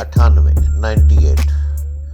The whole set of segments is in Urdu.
98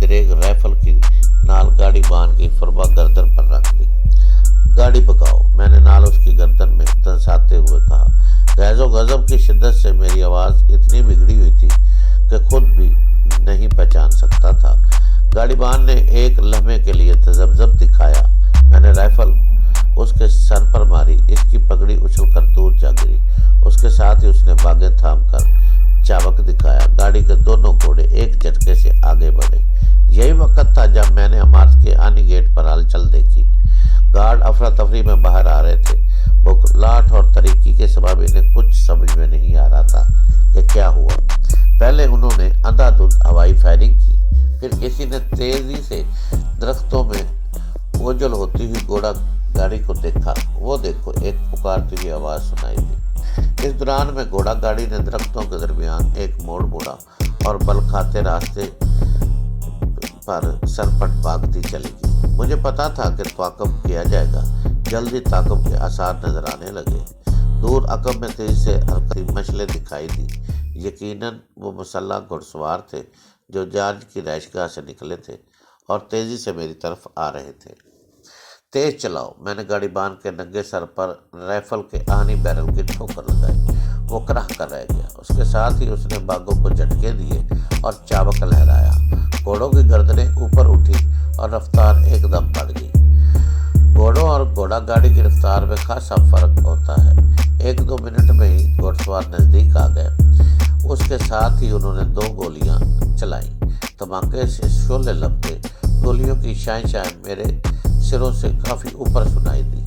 دریگ رائفل کی نال گاڑی باندھ کے فربا گردن پر رکھ دی۔ گاڑی پکاؤ، میں نے نال اس کی گردن میں دنساتے ہوئے کہا۔ غیظ و غضب کی شدت سے میری آواز اتنی بگڑی ہوئی تھی کہ خود بھی نہیں پہچان سکتا تھا۔ گاڑی بان نے ایک لمحے کے لیے تذبذب دکھایا۔ میں نے رائفل اس کے سر پر ماری، اس کی پگڑی اچھل کر دور جا گری۔ اس کے ساتھ ہی اس نے باگیں تھام کر چابک دکھایا۔ گاڑی کے دونوں گھوڑے ایک جھٹکے سے آگے بڑھے۔ یہی وقت تھا جب میں نے عمارت کے آنی گیٹ پر ہلچل دیکھی۔ گارڈ افراتفری میں باہر آ رہے تھے۔ بکھلاہٹ اور تاریکی کے سبب انہیں کچھ سمجھ میں نہیں آ رہا تھا کہ کیا ہوا۔ پہلے انہوں نے اندھا دھند ہوائی فائرنگ کی، پھر کسی نے تیزی سے درختوں میں اوجھل ہوتی ہوئی گھوڑا گاڑی کو دیکھا۔ وہ دیکھو، ایک پکارتی ہوئی آواز سنائی دی۔ اس دوران میں گھوڑا گاڑی نے درختوں کے درمیان ایک موڑ موڑا اور بل کھاتے راستے پر سرپٹ بھاگتی چلی گئی۔ مجھے پتا تھا کہ تعاقب کیا جائے گا۔ جلدی تعاقب کے آثار نظر آنے لگے۔ دور عقب میں تیزی سے حرکتی مشلیں دکھائی دی۔ یقیناً وہ مسلح گھڑ سوار تھے جو جارج کی رہائش گاہ سے نکلے تھے اور تیزی سے میری طرف آ رہے تھے۔ تیز چلاؤ، میں نے گاڑی باندھ کے ننگے سر پر رائفل کے آہنی بیرل کی ٹھوکر لگائی۔ وہ کراہ کر رہ گیا۔ اس کے ساتھ ہی اس نے باغوں کو جھٹکے دیے اور چابک لہرایا۔ گھوڑوں کی گردنیں اوپر اٹھی اور رفتار ایک دم بڑھ گئی۔ گھوڑوں اور گھوڑا گاڑی کی رفتار میں خاصا فرق ہوتا ہے۔ 1-2 منٹ میں ہی گھوڑ سوار نزدیک آ گئے۔ اس کے ساتھ ہی انہوں نے 2 گولیاں چلائیں۔ دھماکے سے شعلے لپٹے۔ گولیوں کی شائیں شائیں میرے سروں سے کافی اوپر سنائی دی۔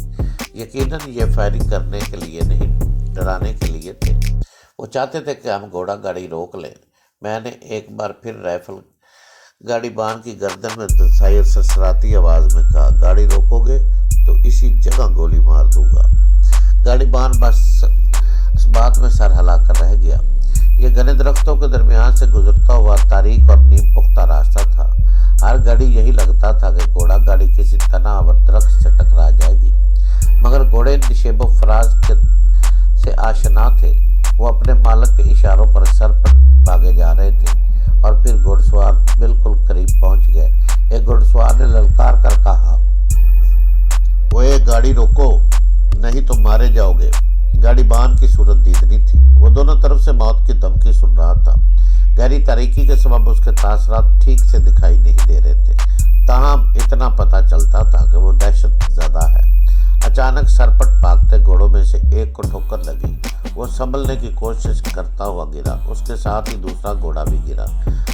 یقیناً یہ فائرنگ کرنے کے لیے نہیں، ڈرانے کے لیے تھے۔ وہ چاہتے تھے کہ ہم گھوڑا گاڑی روک لیں۔ میں نے ایک بار پھر رائفل گاڑی بان کی گردن میں دنسائی اور سرسراتی آواز میں کہا، گاڑی روکو گے تو اسی جگہ گولی مار دوں گا۔ گاڑی بان بس اس بات میں سر ہلا کر رہ گیا۔ یہ گھنے درختوں کے درمیان سے گزرتا ہوا تاریک اور نیم پختہ راستہ تھا۔ ہر گھڑی یہی لگتا تھا کہ گھوڑا گاڑی کسی تناور درخت سے ٹکرا جائے گی، مگر گھوڑے نشیب و فراز سے آشنا تھے۔ وہ اپنے مالک کے اشاروں پر سر پر بھاگے جا رہے تھے اور پھر گھوڑ سوار بالکل قریب پہنچ گئے۔ ایک گھوڑ سوار نے للکار کر کہا، اوئے گاڑی روکو، نہیں تو مارے جاؤ گے۔ گاڑی بان کی صورت دیدنی تھی۔ وہ دونوں طرف سے موت کی دھمکی سن رہا تھا۔ گہری تاریکی کے سبب اس کے تاثرات ٹھیک سے دکھائی نہیں دے رہے تھے، تاہم اتنا پتہ چلتا تھا کہ وہ دہشت زدہ ہے۔ اچانک سرپٹ بھاگتے گھوڑوں میں سے ایک کو ٹھوکر لگی۔ وہ سنبھلنے کی کوشش کرتا ہوا گرا۔ اس کے ساتھ ہی دوسرا گھوڑا بھی گرا۔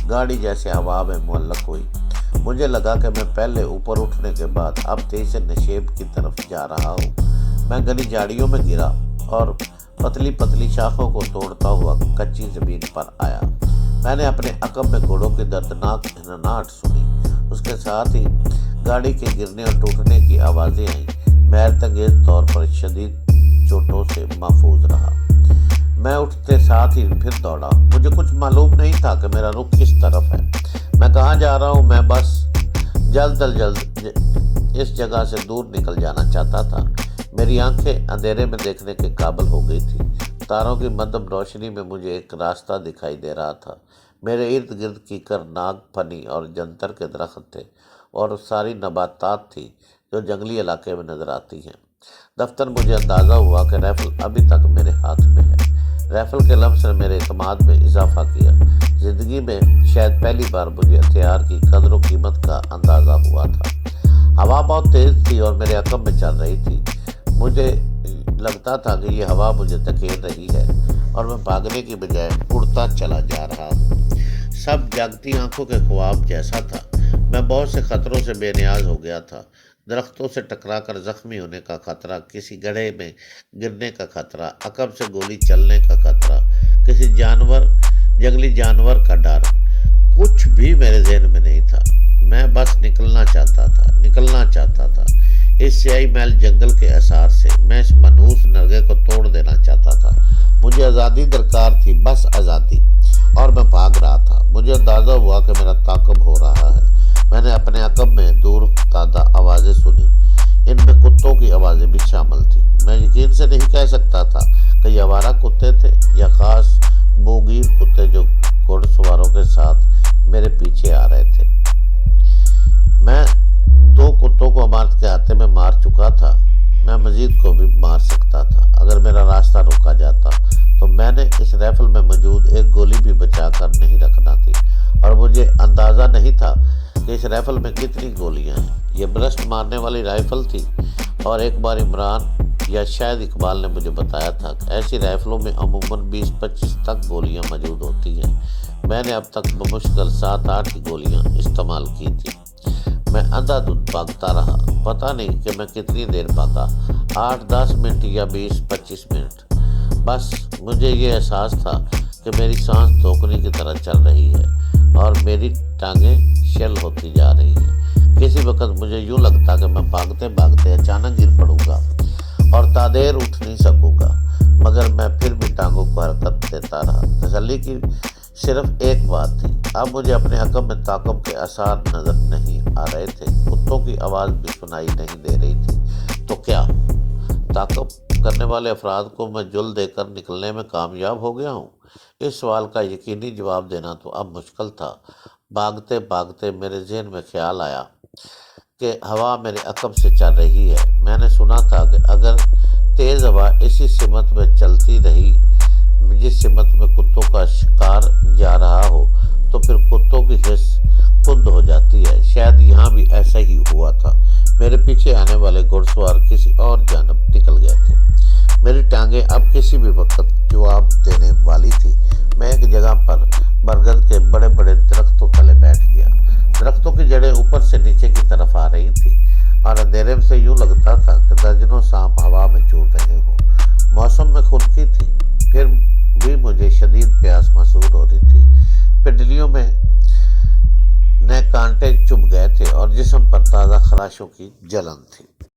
گاڑی جیسے ہوا میں معلق ہوئی۔ مجھے لگا کہ میں پہلے اوپر اٹھنے کے بعد اب تیزی سے نشیب کی طرف جا رہا ہوں۔ میں گھنی جھاڑیوں میں گرا اور پتلی پتلی شاخوں کو توڑتا ہوا کچی زمین پر آیا۔ میں نے اپنے عقب میں گھوڑوں کی دردناک ہنہناہٹ سنی۔ اس کے ساتھ ہی گاڑی کے گرنے اور ٹوٹنے کی آوازیں آئیں۔ میں حیرت طور پر شدید چوٹوں سے محفوظ رہا۔ میں اٹھتے ساتھ ہی پھر دوڑا۔ مجھے کچھ معلوم نہیں تھا کہ میرا رخ کس طرف ہے، میں کہاں جا رہا ہوں۔ میں بس جلد از جلد اس جگہ سے دور نکل جانا چاہتا تھا۔ میری آنکھیں اندھیرے میں دیکھنے کے قابل ہو گئی تھی۔ تاروں کی مدھم روشنی میں مجھے ایک راستہ دکھائی دے رہا تھا۔ میرے ارد گرد کیکر، ناگ پھنی اور جنتر کے درخت تھے اور ساری نباتات تھی جو جنگلی علاقے میں نظر آتی ہیں۔ دفتر مجھے اندازہ ہوا کہ رائفل ابھی تک میرے ہاتھ میں ہے۔ رائفل کے لمس نے میرے اعتماد میں اضافہ کیا۔ زندگی میں شاید پہلی بار مجھے ہتھیار کی قدر و قیمت کا اندازہ ہوا تھا۔ ہوا بہت تیز تھی اور میرے عقب میں چل رہی تھی۔ مجھے لگتا تھا کہ یہ ہوا مجھے دھکیل رہی ہے اور میں بھاگنے کی بجائے اڑتا چلا جا رہا ہوں۔ سب جاگتی آنکھوں کے خواب جیسا تھا۔ میں بہت سے خطروں سے بے نیاز ہو گیا تھا۔ درختوں سے ٹکرا کر زخمی ہونے کا خطرہ، کسی گڑھے میں گرنے کا خطرہ، عقب سے گولی چلنے کا خطرہ، کسی جنگلی جانور کا ڈر، کچھ بھی میرے ذہن میں نہیں تھا۔ میں بس نکلنا چاہتا تھا اس سیاہی میل جنگل کے اثار سے۔ میں اس منحوس نرگے کو توڑ دینا چاہتا تھا۔ مجھے آزادی درکار تھی، بس آزادی، اور میں بھاگ رہا تھا۔ مجھے اندازہ ہوا کہ میرا تعاقب ہو رہا ہے۔ میں نے اپنے عقب میں دور افتادہ آوازیں سنی۔ ان میں کتوں کی آوازیں بھی شامل تھیں۔ میں یقین سے نہیں کہہ سکتا تھا کہ یہ آوارہ کتے تھے یا خاص بوگیر کتے جو گھوڑ سواروں کے ساتھ میرے پیچھے آ رہے تھے۔ مجھے اندازہ نہیں تھا کہ اس رائفل میں کتنی گولیاں ہیں۔ یہ برسٹ مارنے والی رائفل تھی، اور ایک بار عمران یا شاید اقبال نے مجھے بتایا تھا کہ ایسی رائفلوں میں عموماً 20-25 تک گولیاں موجود ہوتی ہیں۔ میں نے اب تک بمشکل 7-8 گولیاں استعمال کی تھی۔ میں اندھا دھند بھاگتا رہا، پتہ نہیں کہ میں کتنی دیر بھاگا، 8-10 منٹ یا 20-25 منٹ۔ بس مجھے یہ احساس تھا کہ میری سانس دھوکنے کی طرح چل رہی ہے اور میری ٹانگیں شل ہوتی جا رہی ہیں۔ کسی وقت مجھے یوں لگتا کہ میں بھاگتے بھاگتے اچانک گر پڑوں گا اور تادیر اٹھ نہیں سکوں گا، مگر میں پھر بھی ٹانگوں کو حرکت دیتا رہا۔ تسلی کی صرف ایک بات تھی، اب مجھے اپنے عقب میں تعاقب کے آثار نظر نہیں آ رہے تھے، کتوں کی آواز بھی سنائی نہیں دے رہی تھی۔ تو کیا تعاقب کرنے والے افراد کو میں جل دے کر نکلنے میں کامیاب ہو گیا ہوں؟ اس سوال کا یقینی جواب دینا تو اب مشکل تھا۔ بھاگتے بھاگتے میرے ذہن میں خیال آیا کہ ہوا میرے عقب سے چل رہی ہے۔ میں نے سنا تھا کہ اگر تیز ہوا اسی سمت میں چلتی رہی جس سمت میں کتوں کا شکار جا رہا ہو تو پھر کتوں کی حس کند ہو جاتی ہے۔ شاید یہاں بھی ایسا ہی ہوا تھا۔ میرے پیچھے آنے والے گھڑ سوار کسی اور جانب نکل گئے تھے۔ میری ٹانگیں اب کسی بھی وقت جواب دینے والی تھی۔ میں ایک جگہ پر برگد کے بڑے بڑے درختوں تلے بیٹھ گیا۔ درختوں کی جڑیں اوپر سے نیچے کی طرف آ رہی تھیں اور اندھیرے سے یوں لگتا تھا کہ درجنوں سانپ ہوا میں چور رہے ہوں۔ موسم میں خنکی تھی، پھر بھی مجھے شدید پیاس محسوس ہو رہی تھی۔ پنڈلیوں میں نئے کانٹے چبھ گئے تھے اور جسم پر تازہ خراشوں کی جلن تھی۔